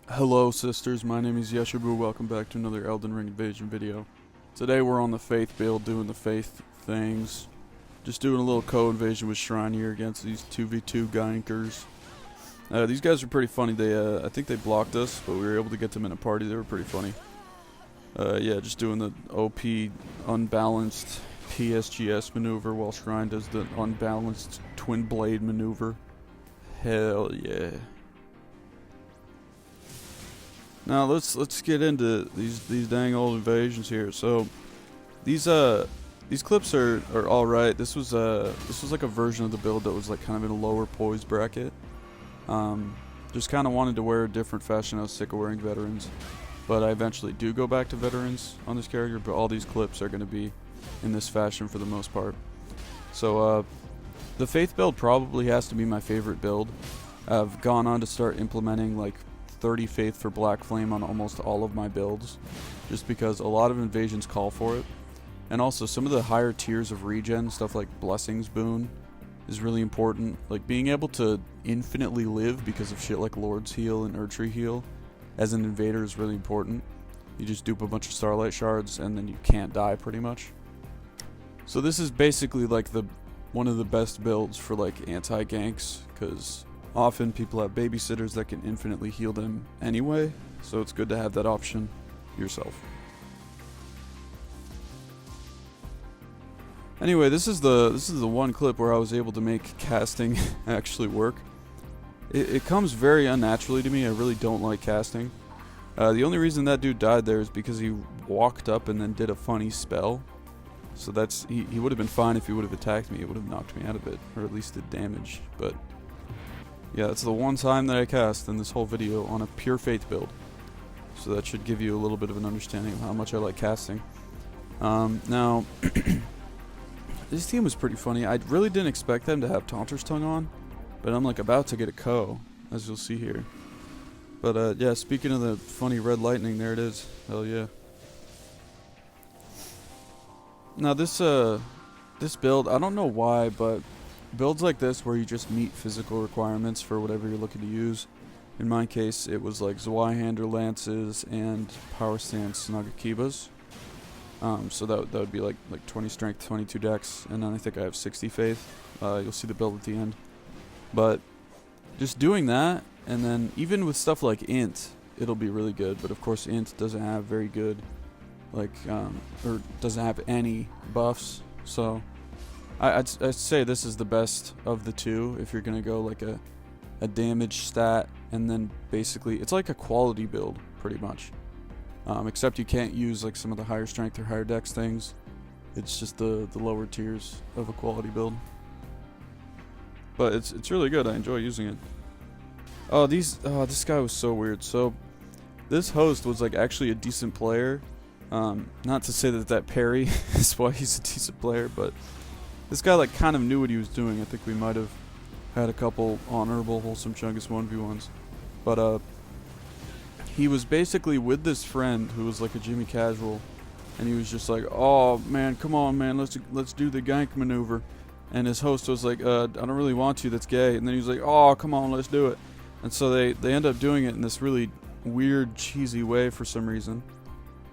Hello sisters, my name is Yeshabu, welcome back to another Elden Ring Invasion video. Today we're on the Faith build, doing the Faith things. Just doing a little co-invasion with Shrine here against these 2v2 gankers. These guys are pretty funny. I think they blocked us, but we were able to get them in a party. They were pretty funny. Yeah, just doing the OP unbalanced PSGS maneuver while Shrine does the unbalanced twin blade maneuver. Hell yeah. Now let's get into these dang old invasions here. So these clips are all right. This was like a version of the build that was like kind of in a lower poise bracket. Just kind of wanted to wear a different fashion. I was sick of wearing veterans, but I eventually do go back to veterans on this character. But all these clips are going to be in this fashion for the most part. So the Faith build probably has to be my favorite build. I've gone on to start implementing like 30 Faith for Black Flame on almost all of my builds, just because a lot of invasions call for it. And also some of the higher tiers of regen, stuff like Blessings Boon, is really important. Like being able to infinitely live because of shit like Lord's Heal and Erdtree Heal as an invader is really important. You just dupe a bunch of Starlight Shards and then you can't die pretty much. So this is basically like one of the best builds for like anti-ganks, because often people have babysitters that can infinitely heal them anyway, so it's good to have that option yourself. Anyway, this is the one clip where I was able to make casting actually work. It comes very unnaturally to me. I really don't like casting. The only reason that dude died there is because he walked up and then did a funny spell. So he would have been fine if he would have attacked me. It would have knocked me out of it, or at least did damage, but yeah, that's the one time that I cast in this whole video on a pure Faith build. So that should give you a little bit of an understanding of how much I like casting. Now, this team was pretty funny. I really didn't expect them to have Taunter's Tongue on, but I'm like about to get a Ko, as you'll see here. But yeah, speaking of the funny red lightning, there it is. Hell yeah. Now this build, I don't know why, but builds like this where you just meet physical requirements for whatever you're looking to use. In my case, it was like Zweihander Lances and Power Stance Nagakibas. So that would be like 20 strength, 22 dex, and then I think I have 60 faith. You'll see the build at the end. But just doing that, and then even with stuff like Int, it'll be really good. But of course, Int doesn't have very good, like, or doesn't have any buffs. So I'd say this is the best of the two if you're going to go like a damage stat, and then basically it's like a quality build pretty much. Except you can't use like some of the higher strength or higher dex things. It's just the lower tiers of a quality build. But it's really good. I enjoy using it. This guy was so weird. So this host was like actually a decent player. Not to say that parry is why he's a decent player, but this guy like kind of knew what he was doing. I think we might have had a couple honorable, wholesome Chungus 1v1s. But he was basically with this friend who was like a Jimmy Casual, and he was just like, "Oh man, come on man, let's do the gank maneuver." And his host was like, "I don't really want to, that's gay." And then he was like, "Oh, come on, let's do it." And so they end up doing it in this really weird, cheesy way for some reason.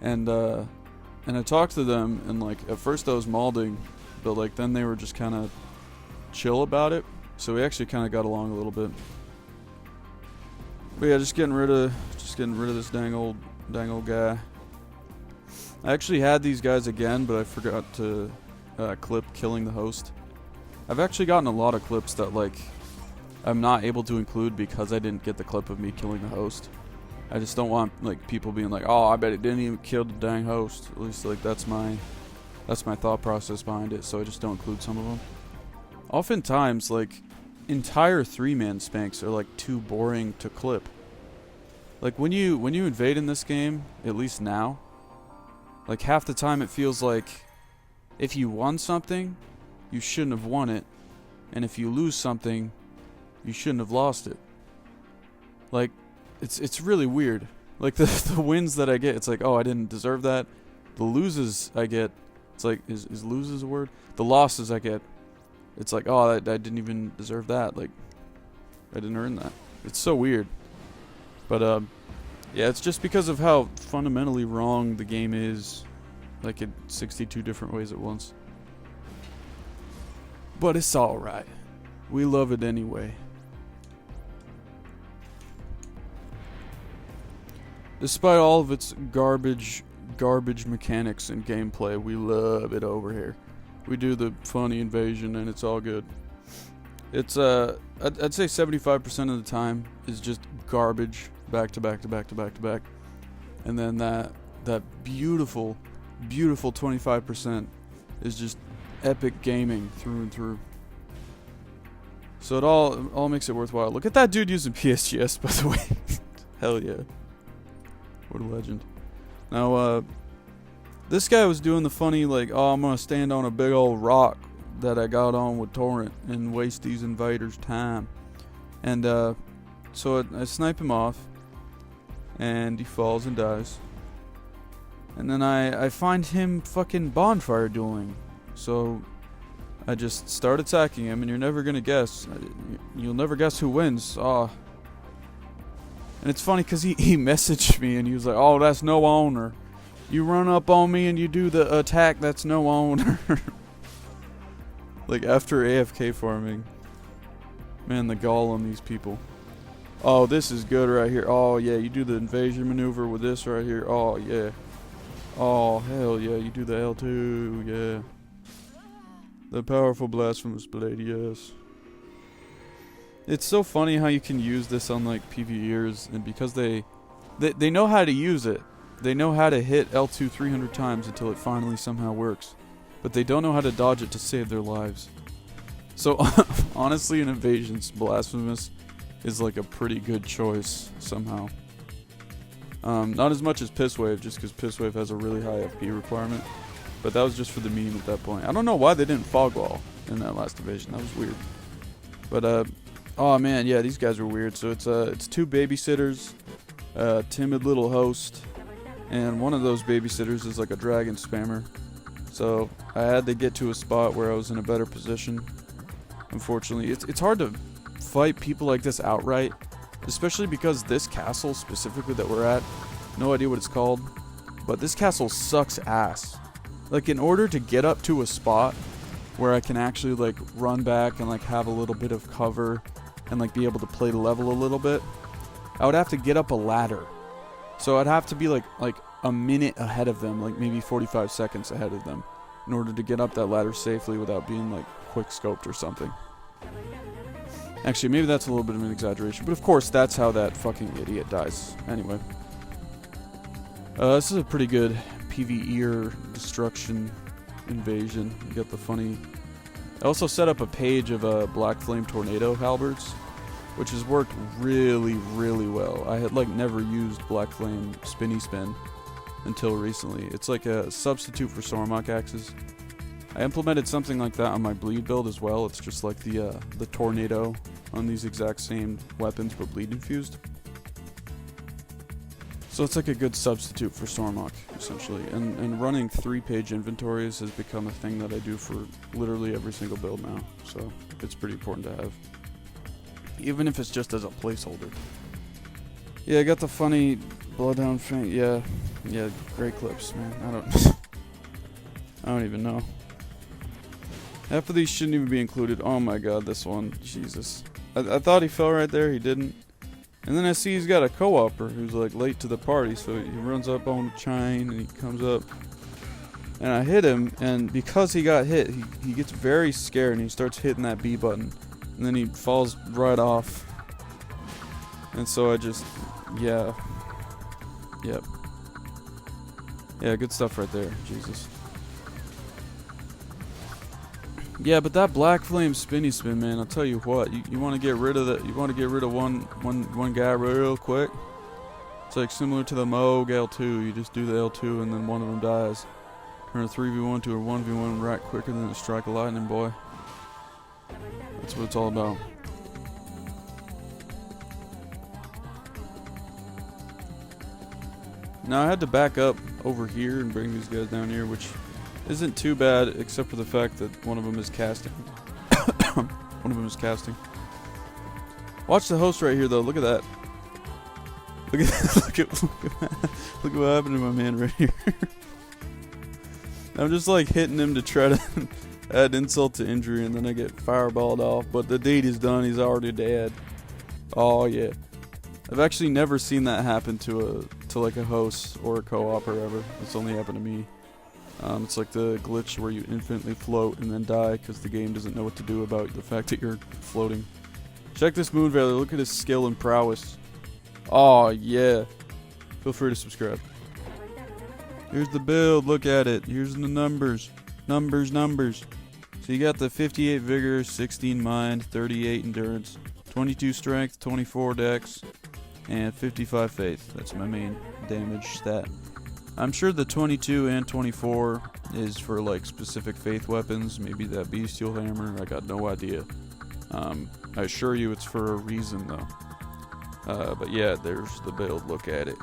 And I talked to them, and like at first I was mauling, but like then they were just kind of chill about it, so we actually kind of got along a little bit. But yeah, just getting rid of this dang old guy. I actually had these guys again, but I forgot to clip killing the host. I've actually gotten a lot of clips that like I'm not able to include because I didn't get the clip of me killing the host. I just don't want like people being like, "Oh, I bet it didn't even kill the dang host." At least like that's my thought process behind it, so I just don't include some of them. Oftentimes, like, entire 3-man spanks are like too boring to clip. Like when you invade in this game, at least now, like half the time it feels like if you won something, you shouldn't have won it, and if you lose something, you shouldn't have lost it. Like it's really weird. Like the wins that I get, it's like, "Oh, I didn't deserve that." The loses I get, it's like, is loses a word? The losses I get, it's like, "Oh, I didn't even deserve that. Like, I didn't earn that." It's so weird. But Yeah, it's just because of how fundamentally wrong the game is, like in 62 different ways at once. But it's alright. We love it anyway. Despite all of its garbage mechanics and gameplay, we love it over here. We do the funny invasion and it's all good. It's I'd say 75% of the time is just garbage, back to back to back to back to back. And then that beautiful 25% is just epic gaming through and through. So it all makes it worthwhile. Look at that dude using PSGS, by the way. Hell yeah. What a legend. Now, this guy was doing the funny, like, oh, I'm gonna stand on a big old rock that I got on with Torrent and waste these invaders' time. And, so I snipe him off, and he falls and dies. And then I find him fucking bonfire dueling. So I just start attacking him, and you're never gonna guess. You'll never guess who wins. And it's funny because he messaged me and he was like, oh, that's no owner. You run up on me and you do the attack, that's no owner. Like after AFK farming. Man, the gall on these people. Oh, this is good right here. Oh, yeah, you do the invasion maneuver with this right here. Oh, yeah. Oh, hell yeah, you do the L2, yeah. The powerful blasphemous blade, yes. It's so funny how you can use this on like PvEers, and because they know how to use it. They know how to hit L2 300 times until it finally somehow works. But they don't know how to dodge it to save their lives. So honestly, an invasion's blasphemous is like a pretty good choice somehow. Not as much as Piss Wave, just because Piss Wave has a really high FP requirement. But that was just for the meme at that point. I don't know why they didn't fog wall in that last invasion. That was weird. But oh man, yeah, these guys were weird. So it's two babysitters, timid little host, and one of those babysitters is like a dragon spammer. So I had to get to a spot where I was in a better position. Unfortunately, it's hard to fight people like this outright, especially because this castle specifically that we're at, no idea what it's called, but this castle sucks ass. Like, in order to get up to a spot where I can actually like run back and like have a little bit of cover and like be able to play the level a little bit, I would have to get up a ladder. So I'd have to be like a minute ahead of them, like maybe 45 seconds ahead of them, in order to get up that ladder safely without being like quick scoped or something. Actually, maybe that's a little bit of an exaggeration, but of course that's how that fucking idiot dies. Anyway. This is a pretty good PvEer destruction invasion. You got the funny... I also set up a page of Black Flame Tornado halberds, which has worked really, really well. I had like never used Black Flame Spinny Spin until recently. It's like a substitute for Sormok axes. I implemented something like that on my bleed build as well. It's just like the tornado on these exact same weapons but bleed infused. So it's like a good substitute for Sormok, essentially. And running 3-page inventories has become a thing that I do for literally every single build now. So it's pretty important to have. Even if it's just as a placeholder. Yeah, I got the funny Bloodhound Faint. Yeah, great clips, man. I don't even know. Half of these shouldn't even be included. Oh my god, this one. Jesus. I thought he fell right there. He didn't. And then I see he's got a co-opper who's like late to the party. So he runs up on the chain and he comes up. And I hit him. And because he got hit, he gets very scared and he starts hitting that B button. And then he falls right off. And so I just... Yeah. Yep. Yeah, good stuff right there. Jesus. Yeah, but that Black Flame Spinny Spin, man, I'll tell you what, you want to get rid of that. You want to get rid of one guy real quick. It's like similar to the Moog L2. You just do the L2 and then one of them dies. Turn a 3v1 to a 1v1 right quicker than a strike of lightning, boy. That's what it's all about. Now I had to back up over here and bring these guys down here, which isn't too bad, except for the fact that one of them is casting. One of them is casting. Watch the host right here, though. Look at that. Look at look what happened to my man right here. I'm just like hitting him to try to add insult to injury, and then I get fireballed off. But the deed is done. He's already dead. Oh yeah. I've actually never seen that happen to like a host or a co-op or ever. It's only happened to me. It's like the glitch where you infinitely float and then die because the game doesn't know what to do about the fact that you're floating. Check this Moon Valley. Look at his skill and prowess. Oh yeah. Feel free to subscribe. Here's the build. Look at it. Here's the numbers. Numbers. So you got the 58 vigor, 16 mind, 38 endurance, 22 strength, 24 dex, and 55 faith. That's my main damage stat. I'm sure the 22 and 24 is for like specific faith weapons. Maybe that bestial hammer. I got no idea. I assure you it's for a reason though. But yeah, there's the build. Look at it.